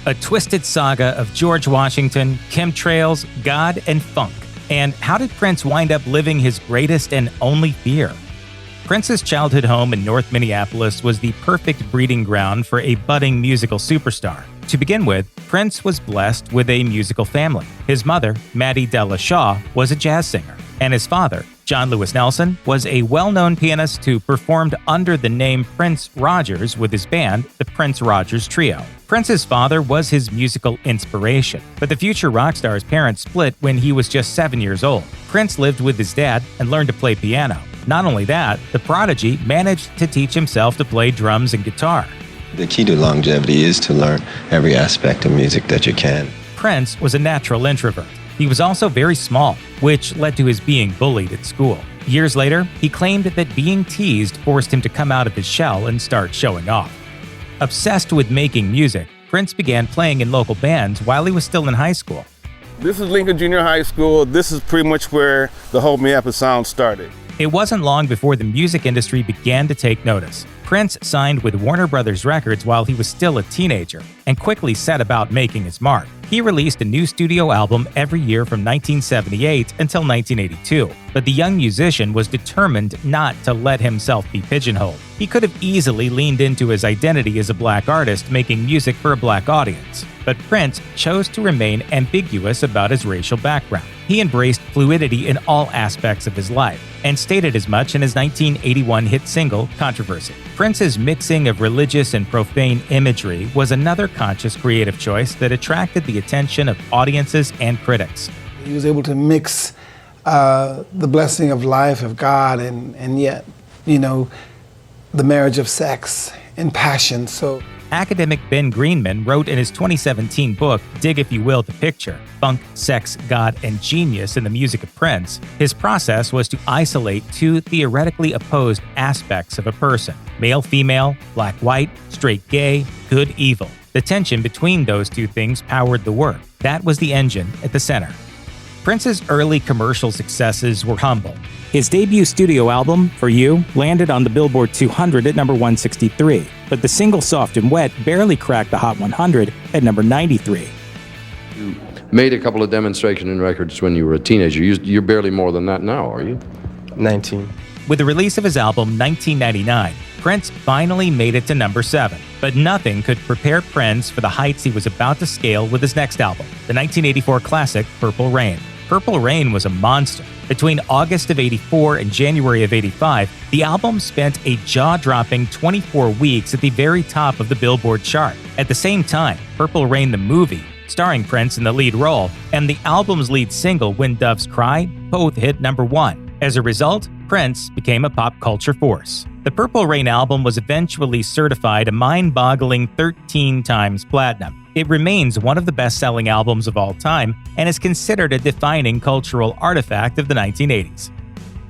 a twisted saga of George Washington, chemtrails, God, and funk. And how did Prince wind up living his greatest and only fear? Prince's childhood home in North Minneapolis was the perfect breeding ground for a budding musical superstar. To begin with, Prince was blessed with a musical family. His mother, Maddie Della Shaw, was a jazz singer, and his father, John Lewis Nelson, was a well-known pianist who performed under the name Prince Rogers with his band, the Prince Rogers Trio. Prince's father was his musical inspiration, but the future rock star's parents split when he was just 7 years old. Prince lived with his dad and learned to play piano. Not only that, the prodigy managed to teach himself to play drums and guitar. The key to longevity is to learn every aspect of music that you can. Prince was a natural introvert. He was also very small, which led to his being bullied at school. Years later, he claimed that being teased forced him to come out of his shell and start showing off. Obsessed with making music, Prince began playing in local bands while he was still in high school. This is Lincoln Junior High School. This is pretty much where the whole Minneapolis sound started. It wasn't long before the music industry began to take notice. Prince signed with Warner Brothers Records while he was still a teenager and quickly set about making his mark. He released a new studio album every year from 1978 until 1982, but the young musician was determined not to let himself be pigeonholed. He could have easily leaned into his identity as a black artist making music for a black audience, but Prince chose to remain ambiguous about his racial background. He embraced fluidity in all aspects of his life and stated as much in his 1981 hit single, Controversy. Prince's mixing of religious and profane imagery was another conscious creative choice that attracted the attention of audiences and critics. He was able to mix the blessing of life of God and yet, the marriage of sex and passion. So academic Ben Greenman wrote in his 2017 book, Dig If You Will, the Picture, Funk, Sex, God, and Genius in the Music of Prince, his process was to isolate two theoretically opposed aspects of a person: male-female, black-white, straight-gay, good-evil. The tension between those two things powered the work. That was the engine at the center. Prince's early commercial successes were humble. His debut studio album, For You, landed on the Billboard 200 at number 163, but the single Soft and Wet barely cracked the Hot 100 at number 93. You made a couple of demonstration records when you were a teenager. You're barely more than that now, are you? 19. With the release of his album 1999, Prince finally made it to number 7. But nothing could prepare Prince for the heights he was about to scale with his next album, the 1984 classic Purple Rain. Purple Rain was a monster. Between August of '84 and January of '85, the album spent a jaw-dropping 24 weeks at the very top of the Billboard chart. At the same time, Purple Rain the movie, starring Prince in the lead role, and the album's lead single, When Doves Cry, both hit number 1. As a result, Prince became a pop culture force. The Purple Rain album was eventually certified a mind-boggling 13 times platinum. It remains one of the best-selling albums of all time and is considered a defining cultural artifact of the 1980s.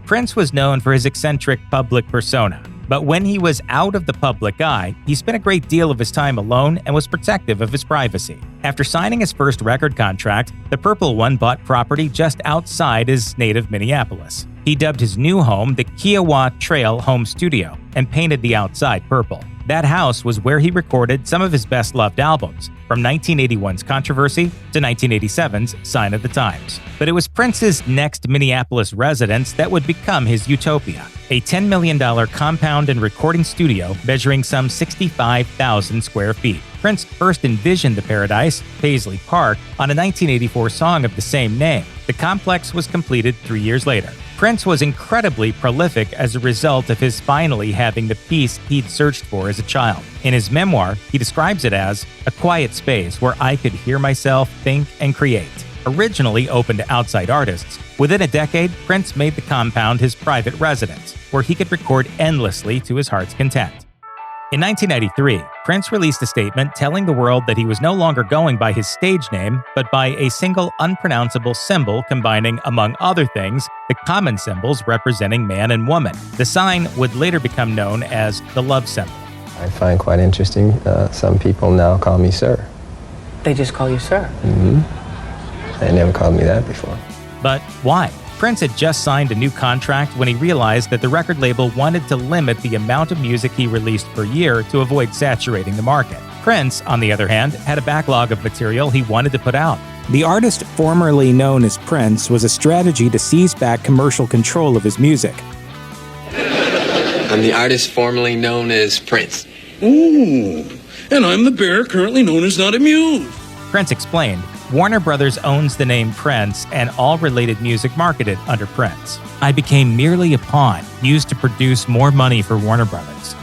Prince was known for his eccentric public persona, but when he was out of the public eye, he spent a great deal of his time alone and was protective of his privacy. After signing his first record contract, the Purple One bought property just outside his native Minneapolis. He dubbed his new home the Kiowa Trail Home Studio and painted the outside purple. That house was where he recorded some of his best-loved albums, from 1981's Controversy to 1987's Sign of the Times. But it was Prince's next Minneapolis residence that would become his utopia, a $10 million compound and recording studio measuring some 65,000 square feet. Prince first envisioned the paradise, Paisley Park, on a 1984 song of the same name. The complex was completed 3 years later. Prince was incredibly prolific as a result of his finally having the peace he'd searched for as a child. In his memoir, he describes it as a quiet space where I could hear myself think and create. Originally open to outside artists, within a decade, Prince made the compound his private residence, where he could record endlessly to his heart's content. In 1993, Prince released a statement telling the world that he was no longer going by his stage name, but by a single unpronounceable symbol combining, among other things, the common symbols representing man and woman. The sign would later become known as the love symbol. I find quite interesting, some people now call me sir. They just call you sir? Mm-hmm. They never called me that before. But why? Prince had just signed a new contract when he realized that the record label wanted to limit the amount of music he released per year to avoid saturating the market. Prince, on the other hand, had a backlog of material he wanted to put out. The artist formerly known as Prince was a strategy to seize back commercial control of his music. I'm the artist formerly known as Prince. Ooh, and I'm the bear currently known as Not Amused. Prince explained, Warner Brothers owns the name Prince and all related music marketed under Prince. I became merely a pawn, used to produce more money for Warner Brothers.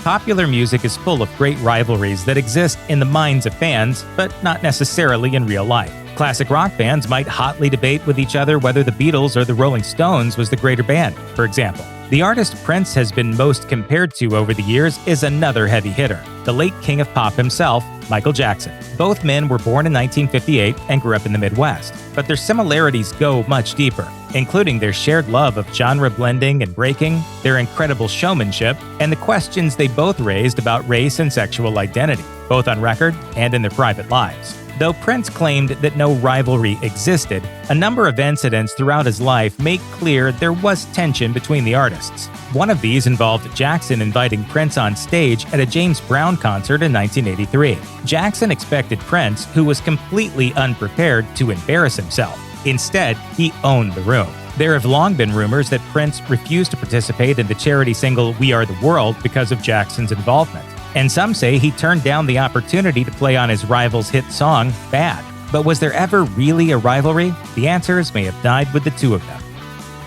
Popular music is full of great rivalries that exist in the minds of fans, but not necessarily in real life. Classic rock fans might hotly debate with each other whether the Beatles or the Rolling Stones was the greater band, for example. The artist Prince has been most compared to over the years is another heavy hitter, the late king of pop himself, Michael Jackson. Both men were born in 1958 and grew up in the Midwest, but their similarities go much deeper, including their shared love of genre blending and breaking, their incredible showmanship, and the questions they both raised about race and sexual identity, both on record and in their private lives. Though Prince claimed that no rivalry existed, a number of incidents throughout his life make clear there was tension between the artists. One of these involved Jackson inviting Prince on stage at a James Brown concert in 1983. Jackson expected Prince, who was completely unprepared, to embarrass himself. Instead, he owned the room. There have long been rumors that Prince refused to participate in the charity single We Are the World because of Jackson's involvement. And some say he turned down the opportunity to play on his rival's hit song, Bad. But was there ever really a rivalry? The answers may have died with the two of them.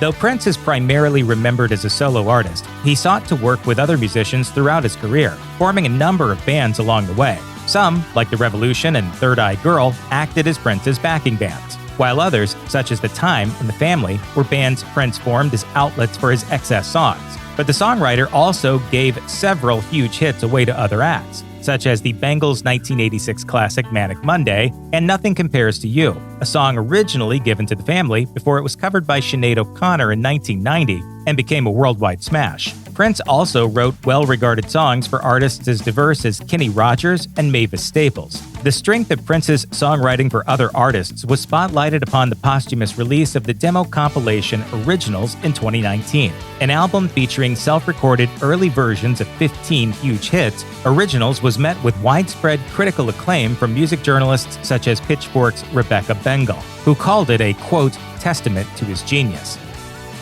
Though Prince is primarily remembered as a solo artist, he sought to work with other musicians throughout his career, forming a number of bands along the way. Some, like The Revolution and Third Eye Girl, acted as Prince's backing bands, while others, such as The Time and The Family, were bands Prince formed as outlets for his excess songs. But the songwriter also gave several huge hits away to other acts, such as the Bangles' 1986 classic Manic Monday and Nothing Compares to You, a song originally given to The Family before it was covered by Sinead O'Connor in 1990 and became a worldwide smash. Prince also wrote well-regarded songs for artists as diverse as Kenny Rogers and Mavis Staples. The strength of Prince's songwriting for other artists was spotlighted upon the posthumous release of the demo compilation Originals in 2019. An album featuring self-recorded early versions of 15 huge hits, Originals was met with widespread critical acclaim from music journalists such as Pitchfork's Rebecca Bengal, who called it a, quote, testament to his genius.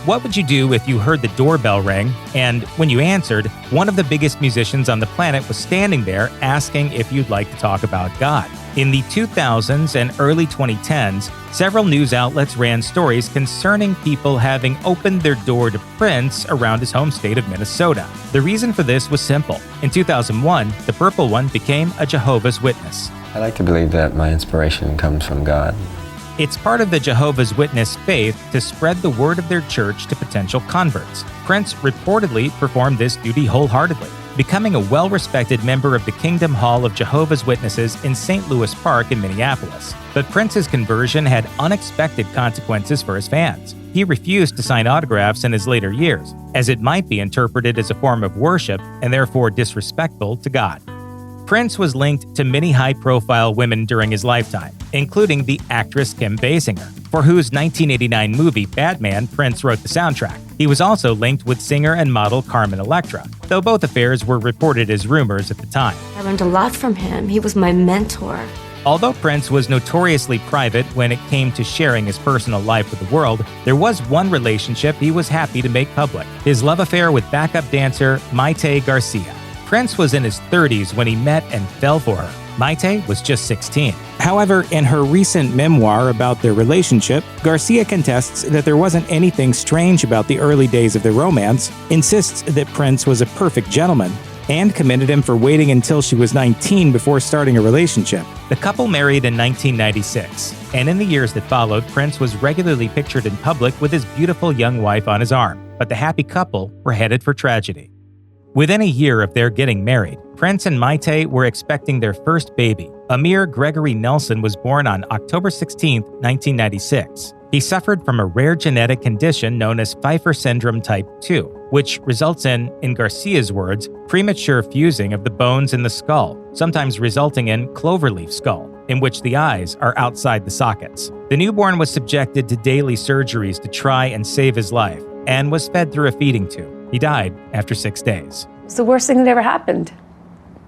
What would you do if you heard the doorbell ring and, when you answered, one of the biggest musicians on the planet was standing there asking if you'd like to talk about God? In the 2000s and early 2010s, several news outlets ran stories concerning people having opened their door to Prince around his home state of Minnesota. The reason for this was simple. In 2001, the Purple One became a Jehovah's Witness. I like to believe that my inspiration comes from God. It's part of the Jehovah's Witness faith to spread the word of their church to potential converts. Prince reportedly performed this duty wholeheartedly, becoming a well-respected member of the Kingdom Hall of Jehovah's Witnesses in St. Louis Park in Minneapolis. But Prince's conversion had unexpected consequences for his fans. He refused to sign autographs in his later years, as it might be interpreted as a form of worship and therefore disrespectful to God. Prince was linked to many high-profile women during his lifetime, including the actress Kim Basinger, for whose 1989 movie Batman Prince wrote the soundtrack. He was also linked with singer and model Carmen Electra, though both affairs were reported as rumors at the time. I learned a lot from him. He was my mentor. Although Prince was notoriously private when it came to sharing his personal life with the world, there was one relationship he was happy to make public: his love affair with backup dancer Mayte Garcia. Prince was in his 30s when he met and fell for her. Mayte was just 16. However, in her recent memoir about their relationship, Garcia contests that there wasn't anything strange about the early days of their romance, insists that Prince was a perfect gentleman, and commended him for waiting until she was 19 before starting a relationship. The couple married in 1996, and in the years that followed, Prince was regularly pictured in public with his beautiful young wife on his arm. But the happy couple were headed for tragedy. Within a year of their getting married, Prince and Mayte were expecting their first baby. Amir Gregory Nelson was born on October 16, 1996. He suffered from a rare genetic condition known as Pfeiffer syndrome type 2, which results in Garcia's words, premature fusing of the bones in the skull, sometimes resulting in cloverleaf skull, in which the eyes are outside the sockets. The newborn was subjected to daily surgeries to try and save his life, and was fed through a feeding tube. He died after 6 days. It's the worst thing that ever happened.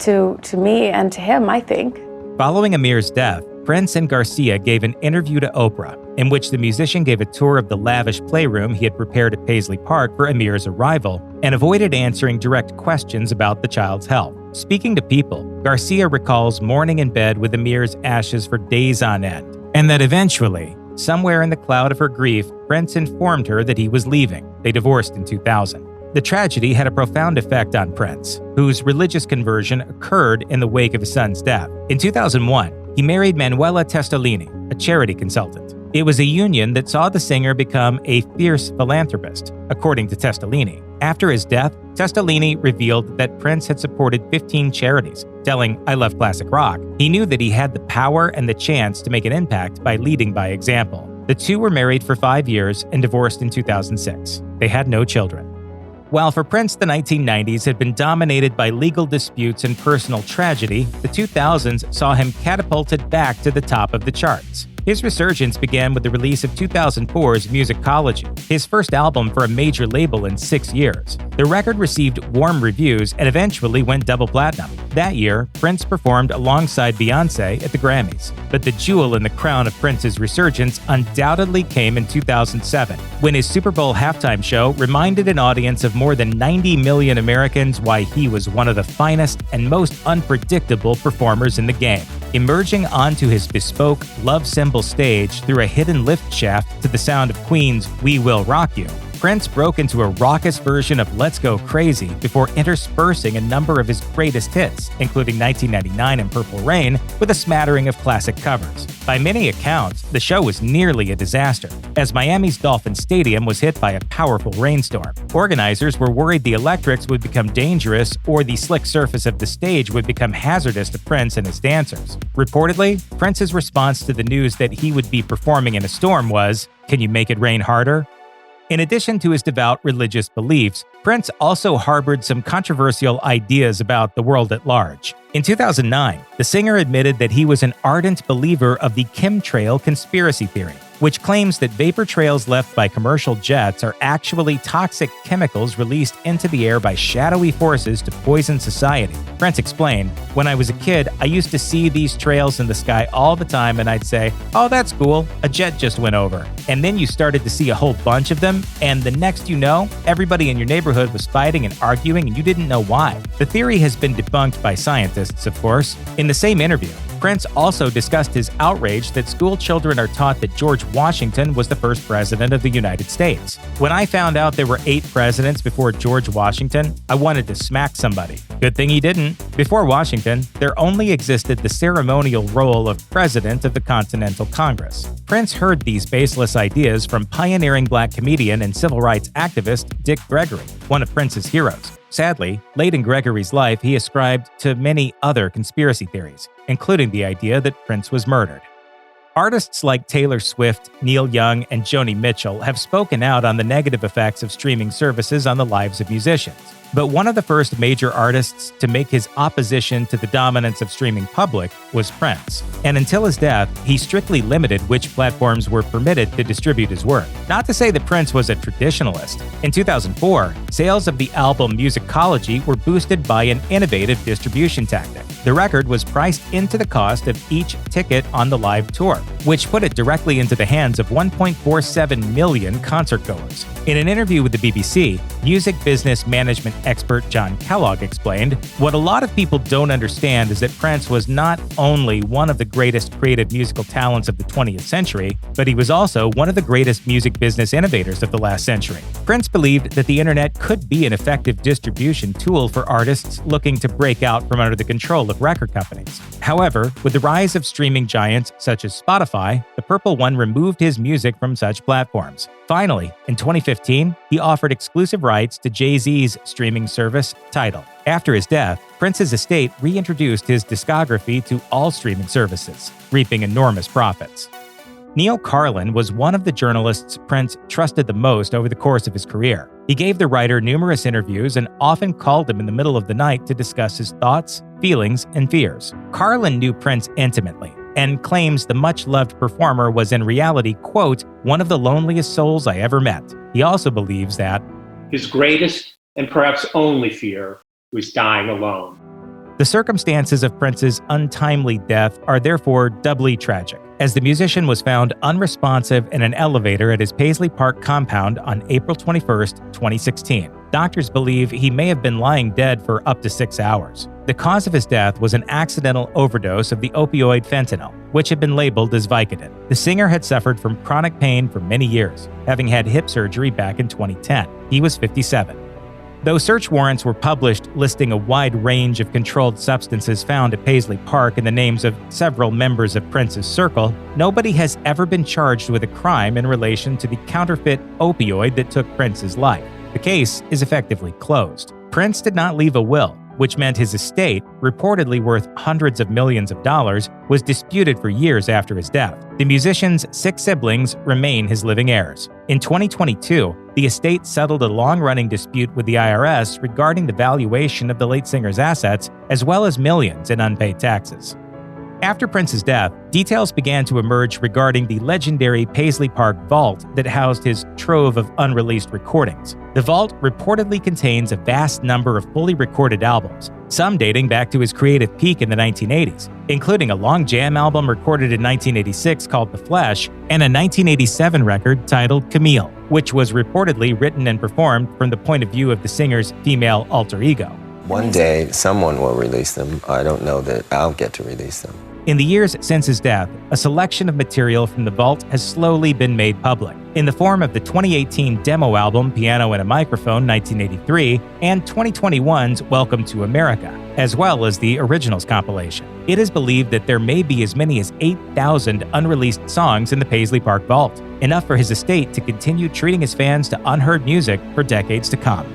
to me and to him, I think. Following Amir's death, Prince and Garcia gave an interview to Oprah, in which the musician gave a tour of the lavish playroom he had prepared at Paisley Park for Amir's arrival and avoided answering direct questions about the child's health. Speaking to People, Garcia recalls mourning in bed with Amir's ashes for days on end, and that eventually, somewhere in the cloud of her grief, Prince informed her that he was leaving. They divorced in 2000. The tragedy had a profound effect on Prince, whose religious conversion occurred in the wake of his son's death. In 2001, he married Manuela Testolini, a charity consultant. It was a union that saw the singer become a fierce philanthropist, according to Testolini. After his death, Testolini revealed that Prince had supported 15 charities, telling I Love Classic Rock he knew that he had the power and the chance to make an impact by leading by example. The two were married for 5 years and divorced in 2006. They had no children. While for Prince the 1990s had been dominated by legal disputes and personal tragedy, the 2000s saw him catapulted back to the top of the charts. His resurgence began with the release of 2004's Musicology, his first album for a major label in 6 years. The record received warm reviews and eventually went double platinum. That year, Prince performed alongside Beyoncé at the Grammys. But the jewel in the crown of Prince's resurgence undoubtedly came in 2007, when his Super Bowl halftime show reminded an audience of more than 90 million Americans why he was one of the finest and most unpredictable performers in the game. Emerging onto his bespoke love symbol stage through a hidden lift shaft to the sound of Queen's We Will Rock You, Prince broke into a raucous version of Let's Go Crazy before interspersing a number of his greatest hits, including 1999 and Purple Rain, with a smattering of classic covers. By many accounts, the show was nearly a disaster, as Miami's Dolphin Stadium was hit by a powerful rainstorm. Organizers were worried the electrics would become dangerous or the slick surface of the stage would become hazardous to Prince and his dancers. Reportedly, Prince's response to the news that he would be performing in a storm was, "Can you make it rain harder?" In addition to his devout religious beliefs, Prince also harbored some controversial ideas about the world at large. In 2009, the singer admitted that he was an ardent believer of the chemtrail conspiracy theory, which claims that vapor trails left by commercial jets are actually toxic chemicals released into the air by shadowy forces to poison society. Prince explained, "When I was a kid, I used to see these trails in the sky all the time and I'd say, oh, that's cool, a jet just went over. And then you started to see a whole bunch of them, and the next you know, everybody in your neighborhood was fighting and arguing and you didn't know why." The theory has been debunked by scientists, of course. In the same interview, Prince also discussed his outrage that school children are taught that George Washington was the first president of the United States. "When I found out there were 8 presidents before George Washington, I wanted to smack somebody. Good thing he didn't. Before Washington, there only existed the ceremonial role of President of the Continental Congress." Prince heard these baseless ideas from pioneering black comedian and civil rights activist Dick Gregory, one of Prince's heroes. Sadly, late in Gregory's life, he ascribed to many other conspiracy theories, including the idea that Prince was murdered. Artists like Taylor Swift, Neil Young, and Joni Mitchell have spoken out on the negative effects of streaming services on the lives of musicians. But one of the first major artists to make his opposition to the dominance of streaming public was Prince. And until his death, he strictly limited which platforms were permitted to distribute his work. Not to say that Prince was a traditionalist. In 2004, sales of the album Musicology were boosted by an innovative distribution tactic. The record was priced into the cost of each ticket on the live tour, which put it directly into the hands of 1.47 million concertgoers. In an interview with the BBC, music business management expert John Kellogg explained, "What a lot of people don't understand is that Prince was not only one of the greatest creative musical talents of the 20th century, but he was also one of the greatest music business innovators of the last century." Prince believed that the internet could be an effective distribution tool for artists looking to break out from under the control of record companies. However, with the rise of streaming giants such as Spotify, the Purple One removed his music from such platforms. Finally, in 2015, he offered exclusive rights to Jay-Z's streaming service, Tidal. After his death, Prince's estate reintroduced his discography to all streaming services, reaping enormous profits. Neil Carlin was one of the journalists Prince trusted the most over the course of his career. He gave the writer numerous interviews and often called him in the middle of the night to discuss his thoughts, feelings, and fears. Carlin knew Prince intimately and claims the much-loved performer was in reality, quote, "one of the loneliest souls I ever met." He also believes that his greatest and perhaps only fear was dying alone. The circumstances of Prince's untimely death are therefore doubly tragic, as the musician was found unresponsive in an elevator at his Paisley Park compound on April 21, 2016. Doctors believe he may have been lying dead for up to 6 hours. The cause of his death was an accidental overdose of the opioid fentanyl, which had been labeled as Vicodin. The singer had suffered from chronic pain for many years, having had hip surgery back in 2010. He was 57. Though search warrants were published listing a wide range of controlled substances found at Paisley Park in the names of several members of Prince's circle, nobody has ever been charged with a crime in relation to the counterfeit opioid that took Prince's life. The case is effectively closed. Prince did not leave a will, which meant his estate, reportedly worth hundreds of millions of dollars, was disputed for years after his death. The musician's 6 siblings remain his living heirs. In 2022, the estate settled a long-running dispute with the IRS regarding the valuation of the late singer's assets, as well as millions in unpaid taxes. After Prince's death, details began to emerge regarding the legendary Paisley Park vault that housed his trove of unreleased recordings. The vault reportedly contains a vast number of fully recorded albums, some dating back to his creative peak in the 1980s, including a long jam album recorded in 1986 called The Flesh and a 1987 record titled Camille, which was reportedly written and performed from the point of view of the singer's female alter ego. One day, someone will release them. I don't know that I'll get to release them. In the years since his death, a selection of material from the vault has slowly been made public, in the form of the 2018 demo album Piano and a Microphone 1983 and 2021's Welcome to America, as well as the originals compilation. It is believed that there may be as many as 8,000 unreleased songs in the Paisley Park vault, enough for his estate to continue treating his fans to unheard music for decades to come.